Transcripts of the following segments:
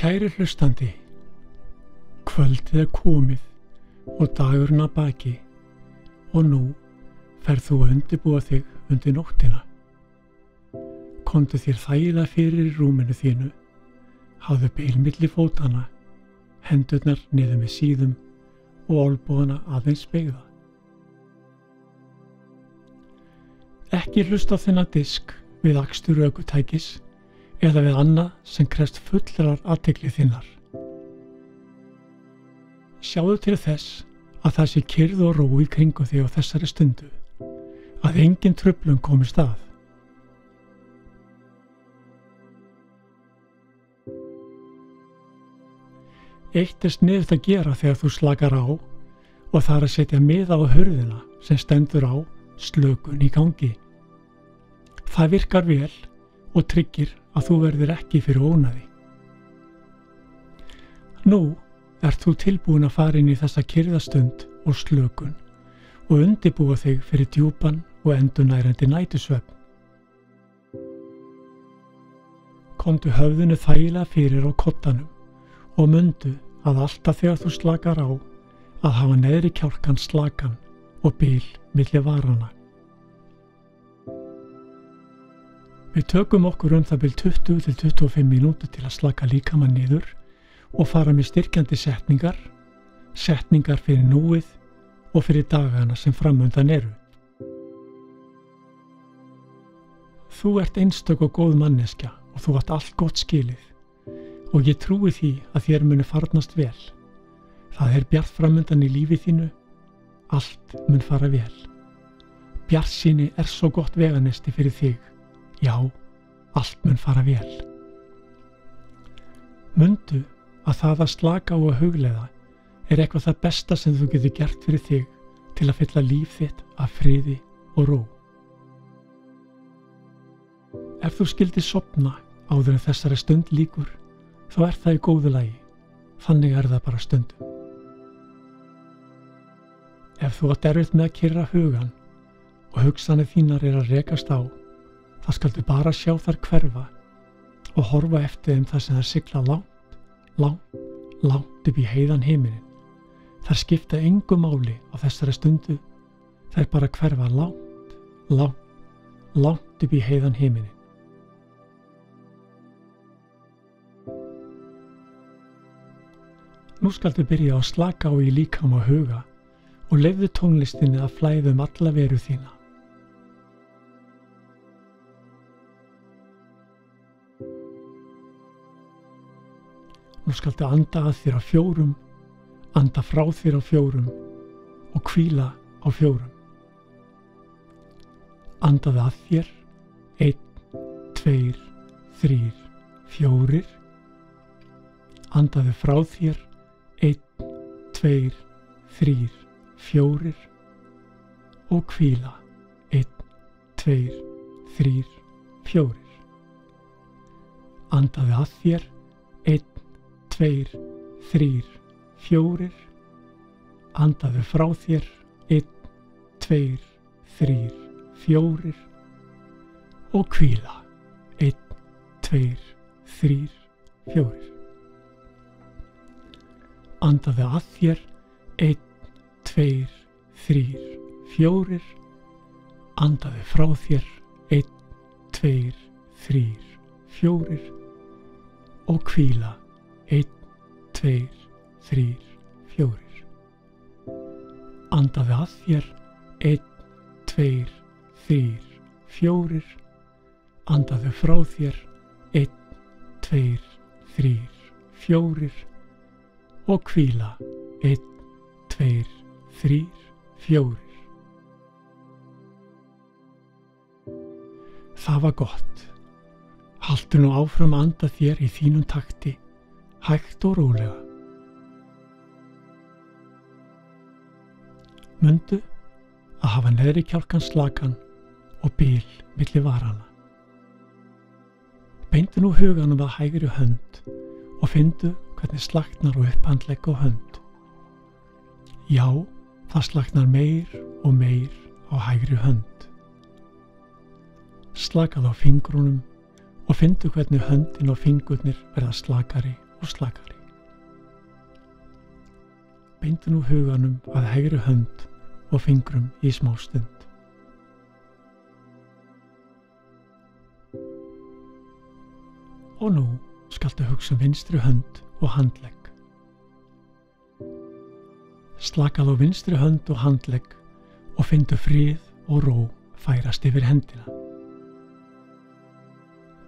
Kæri hlustandi, kvöldið er komið og dagurinn að baki og nú ferð þú að undirbúa þig undir nóttina. Komdu þér þægilega fyrir í rúminu þínu, hafðu bil milli fótanna, hendurnar niður með síðum og olnbogana aðeins beygða. Ekki hlusta á þennan disk við akstur ökutækis eða við annað sem krefst fullrar athygli þinnar. Sjáðu til þess að það sé kyrrð og ró í kringum þig á þessari stundu, að engin truflun komist að. Eitt er sniðugt að gera þegar þú slakar á og það er að setja miða á hurðina sem stendur á slökun í gangi. Það virkar vel og tryggir að þú verður ekki fyrir ónæði. Nú ert þú tilbúin að fara inn í þessa kyrrðastund og slökun og undirbúa þig fyrir djúpan og endurnærandi nætursvefn. Komdu höfðinu þægilega fyrir á koddanum og mundu að alltaf þegar þú slakar á að hafa neðri kjálkan slakan og bil milli varanna. Við tökum okkur það bil 20 til 25 mínútur til að slaka líkamann niður og fara með styrkjandi setningar fyrir núið og fyrir dagana sem framundan eru. Þú ert einstök og góð manneskja og þú átt allt gott skilið og ég trúi því að þér muni farnast vel. Það er bjart framundan í lífi þínu, allt mun fara vel. Bjartsýni er svo gott veganesti fyrir þig. Já, allt mun fara vel. Mundu að það að slaka á og hugleiða er eitthvað það besta sem þú getur gert fyrir þig til að fylla líf þitt af friði og ró. Ef þú skildir sofna áður en þessari stund lýkur, þá er það í góðu lagi. Þannig er það bara stundum. Ef þú átt erfitt með að kyrra hugan og hugsanir þínar er að rekast á, þá skaldu bara sjá þær hverfa og horfa eftir þeim þar sem þær sigla langt upp í heiðan himinin. Þær skipta engu máli á þessari stundu, þær bara hverfa langt upp í heiðan himinin. Nú skaldu byrja að slaka á í líkama og huga og leyfðu tónlistinni að flæða alla veru þína. Nú skaldu anda að þér á 4, anda frá þér á 4 og hvíla á 4. Andaðu að þér 1, 2, 3, 4. Andaðu frá þér 1, 2, 3, 4 og hvíla 1, 2, 3, 4. Andaðu að þér 1, 2, 3, 4. Andaðu frá þér 1, 2, 3, 4 og hvíla 1, 2, 3, 4. Andaðu að þér 1, 2, 3, 4. Andaðu frá þér 1, 2, 3, 4 og hvíla 1, 2, 3, 4. Andaðu að þér 1, 2, 3, 4. Andaðu frá þér 1, 2, 3, 4 og hvíla 1, 2, 3, 4. Það var gott. Haltu nú áfram að anda þér í þínum takti, hægt og rólega. Mundu að hafa neðri kjálkan slakan og bil milli varanna. Beindu nú huganum að hægri hönd og findu hvernig slaknar og upphandlegg á hönd. Já, það slaknar meir og meir á hægri hönd. Slakað á fingrunum og findu hvernig höndin og fingurnir verða slakari og slakari. Beindu nú huganum að hægri hönd og fingrum í smá stund. Og nú skaltu hugsa vinstri hönd og handlegg. Slakað á vinstri hönd og handlegg og fyndu frið og ró færast yfir hendina.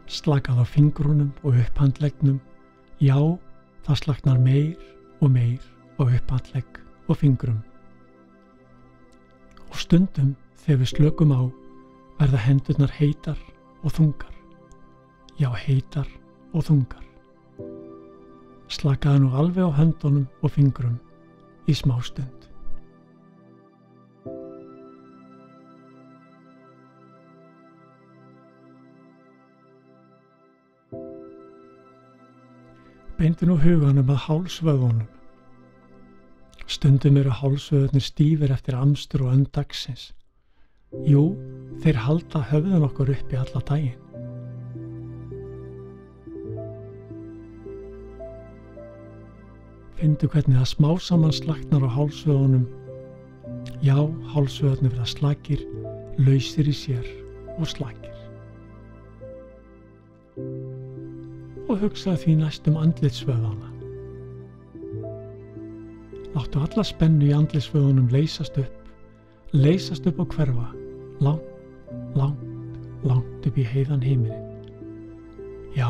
Slakað á fingrunum og upphandleggnum, já, það slaknar meir og meir á upphandlegg og fingrum. Og stundum þegar við slökum á verða hendurnar heitar og þungar, já, heitar og þungar. Slakaðu nú alveg á höndunum og fingrum í smá stund. Beindu nú huganum að hálsvöðvunum. Stundum eru hálsvöðvarnir stífir eftir amstur og dagsins. Jú, þeir halda höfðun okkur uppi alla daginn. Findu hvernig það smá saman slaknar á hálsvöðvunum. Já, hálsvöðvarnir verða slakir, lausir í sér og slakir. Og hugsaðu því næst andlitsvöðvana. Láttu alla spennu í andlitsvöðvunum leysast upp og hverfa, langt upp í heiðan himininn. Já,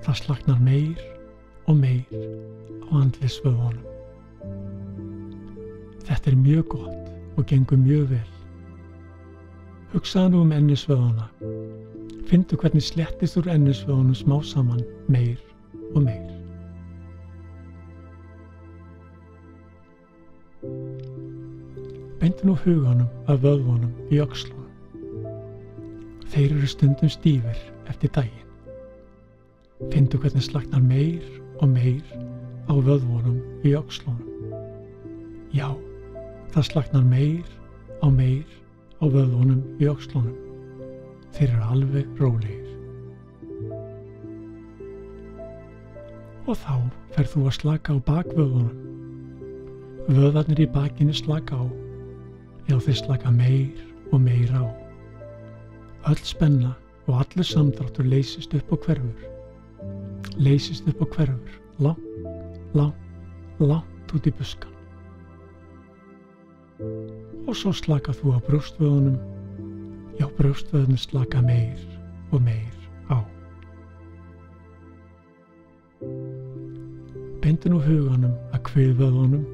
það slaknar meir og meir á andlitsvöðvunum. Þetta mjög gott og gengur mjög vel. Hugsaðu nú ennisvöðvana. Findu hvernig sléttist úr ennisvöðvunum smá saman meir og meir. Beindu nú huganum að vöðvunum í öxlunum. Þeir eru stundum stífir eftir daginn. Findu hvernig slaknar meir og meir á vöðvunum í öxlunum. Já, það slaknar meir á vöðvunum í öxlunum. Þeir eru alveg rólegir. Og þá ferð þú að slaka á bakvöðvunum. Vöðvarnir í bakinu slaka á. Já, þeir slaka meir og meir á. Öll spenna og allur samdráttur leysist upp og hverfur. Langt út í buskann. Og svo slaka þú á brjóstvöðunum. Já, brjóstvöðunum slaka meir og meir á. Beindu nú huganum að kviðvöðunum.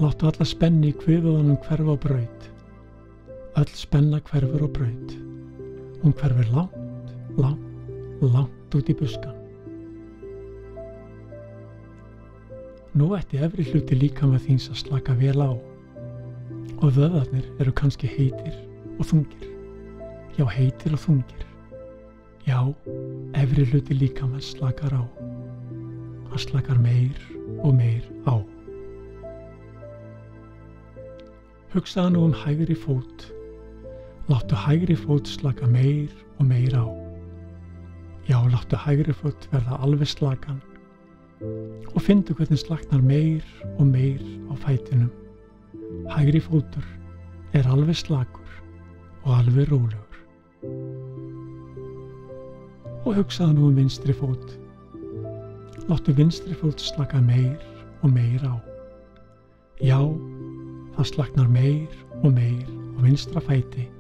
Láttu alla spennu í kviðvöðunum hverfa á braut. Öll spenna hverfur á braut. Hún hverfur langt út í buskann. Nú ætti efri hluti líkama þíns að slaka vel á. Og vöðvarnir eru kannski heitir og þungir. Já, heitir og þungir. Já, efri hluti líkamans slakar á. Hann slakar meir og meir á. Hugsaðu nú hægri fót. Láttu hægri fót slaka meir og meir á. Já, láttu hægri fót verða alveg slakan. Og findu hvernig slaknar meir og meir á fætinum. Hægri fótur er alveg slakur og alveg rólegur. Og hugsaðu nú vinstri fót. Láttu vinstri fót slaka meir og meir á. Já, það slaknar meir og meir á vinstra fæti.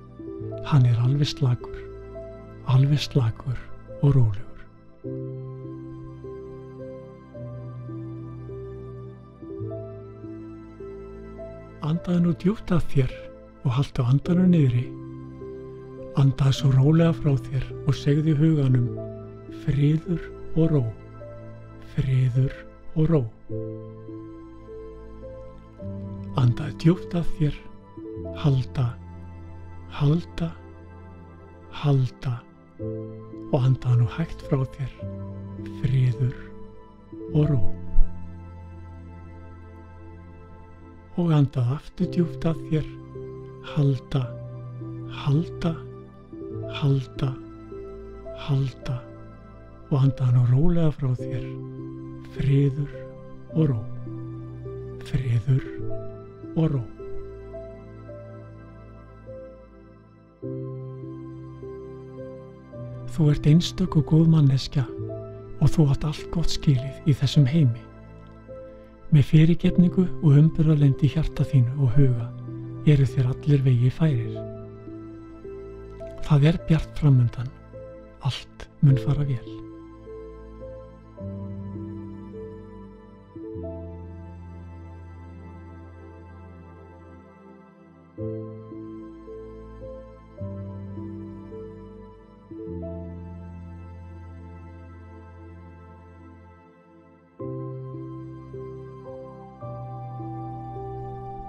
Hann er alveg slakur og rólegur. Andaðu nú djúpt að þér og haltu andanum niðri. Andaðu svo rólega frá þér og segðu í huganum friður og ró, friður og ró. Andaðu djúpt að þér, halda og andaðu nú hægt frá þér, friður og ró. Og andaðu aftur djúpt að þér, halda og anda nú rólega frá þér. Friður og ró. Friður og ró. Þú ert einstök og góð manneskja og þú átt allt gott skilið í þessum heimi. Með fyrirgefningu og umburðarlyndi í hjarta þínu og huga eru þér allir vegir færir. Það er bjart framundan. Allt mun fara vel.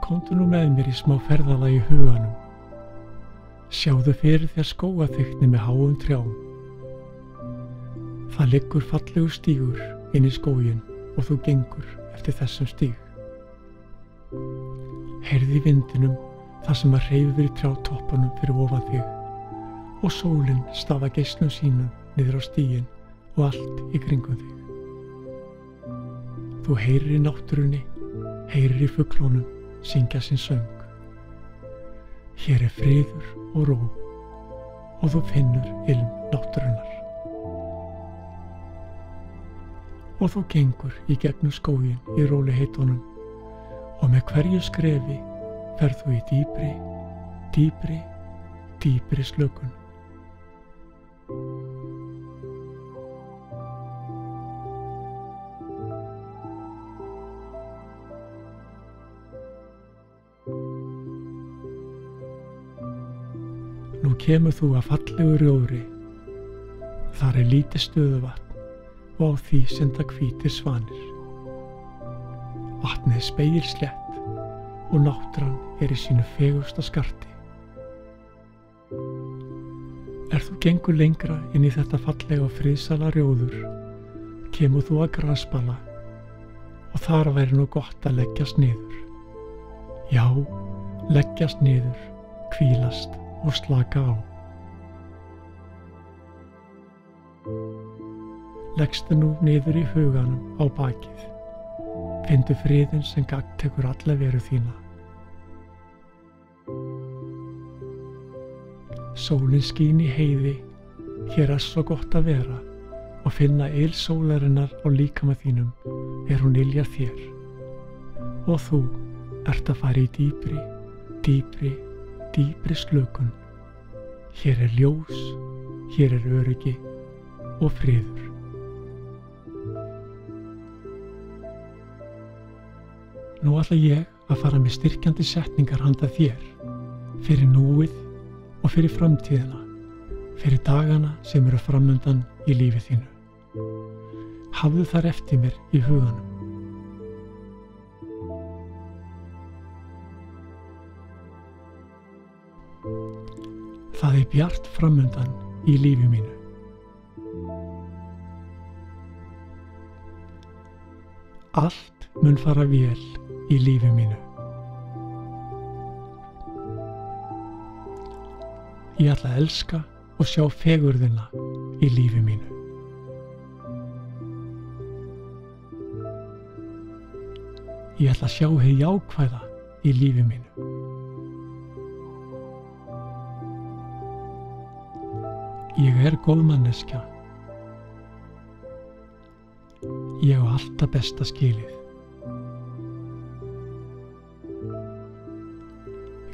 Komdu nú með mér í smá ferðalag í huganum. Sjáðu fyrir þér skógaþykni með háum trjám. Það liggur fallegur stígur inn í skóginn og þú gengur eftir þessum stíg. Heyrðu í vindinum þar sem að hreyfir í trjátoppunum fyrir ofan þig og sólin stafa geislum sínum niður á stíginn og allt í kringum þig. Þú heyrir í náttúrunni, heyrir í fuglunum syngja sinn söng. Hér er friður og ró og þú finnur ilm náttúrunnar. Og þú gengur í gegnum skóginn í rólegheitunum og með hverju skrefi ferð þú í dýpri, dýpri, dýpri slökun. Nú kemur þú að fallegu rjóðri. Þar er lítið stöðuvatn og á því synda hvítir svanir. Vatnið er spegilslétt og náttúran er í sínu fegursta skarti. Þú gengur lengra inn í þetta fallega og friðsæla rjóður, kemur þú að grasbala og þar væri nú gott að leggjast niður. Já, leggjast niður, hvílast og slaka á. Leggstu nú niður í huganum á bakið. Findu friðinn sem gagntekur alla veru þína. Sólin skín í heiði, hér er svo gott að vera og finna yl sólarinnar á líkama þínum hún yljar þér. Og þú ert að fara í dýpri, dýpri, dýpri slökun. Hér er ljós, hér er öryggi og friður. Nú ætla ég að fara með styrkjandi setningar handa þér, fyrir núið og fyrir framtíðina, fyrir dagana sem eru framundan í lífi þínu. Hafðu þar eftir mér í huganum. Það er bjart framundan í lífi mínu. Allt mun fara vel í lífi mínu. Ég ætla að elska og sjá fegurðina í lífi mínu. Ég ætla að sjá hið jákvæða í lífi mínu. Ég er góð manneskja. Ég á alltaf besta skilið.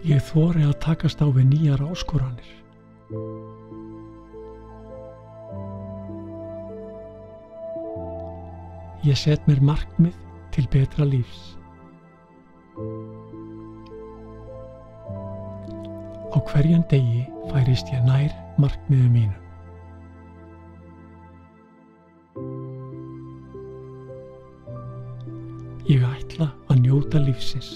Ég þori að takast á við nýjar áskoranir. Ég set mér markmið til betra lífs. Á hverjum degi færist ég nær markmiðum mínum. Ég ætla að njóta lífsins.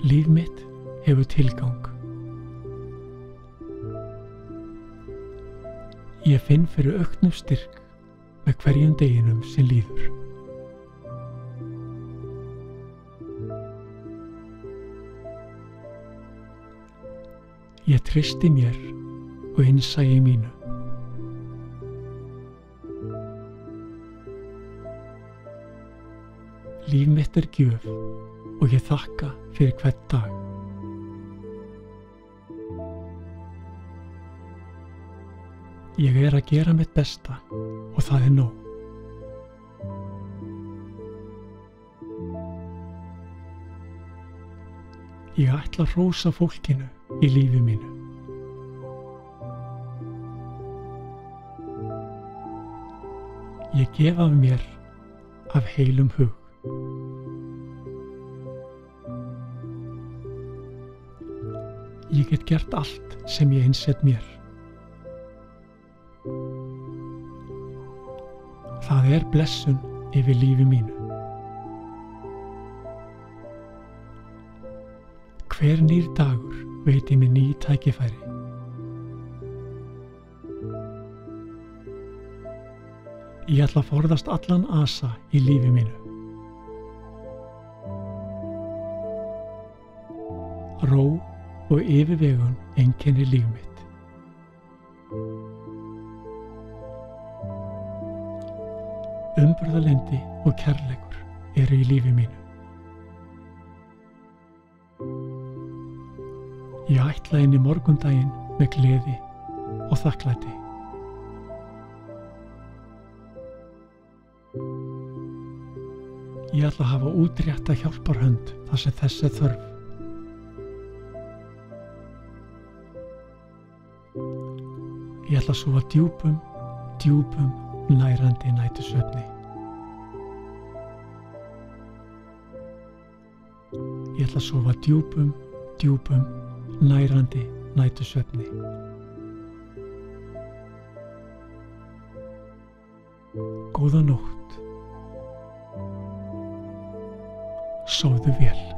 Líf mitt hefur tilgang. Ég finn fyrir auknum styrk með hverjum deginum sem líður. Ég treysti mér og innsæi mínu. Líf mitt gjöf og ég þakka fyrir hvern dag. Ég að gera mitt besta og það nóg. Ég ætla að hrósa fólkinu í lífi mínu. Ég gef af mér af heilum hug. Ég get gert allt sem ég einsett mér. Það blessun yfir lífi mínu. Hver nýr dagur veitir mér ný tækifæri. Ég ætla að forðast allan asa í lífi mínu. Ró og yfirvegun einkennir líf mitt. Umburðarlyndi og kærleikur eru í lífi mínu. Ég ætla inn í morgundaginn með gleði og þakklæti. Ég ætla að hafa útrétta hjálparhönd þar sem þess þörf. Ég ætla að sofa djúpum, nærandi nætursvefni. Ég ætla að sofa djúpum, nærandi nætursvefni. Góða nótt. Sofðu vel.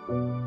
you.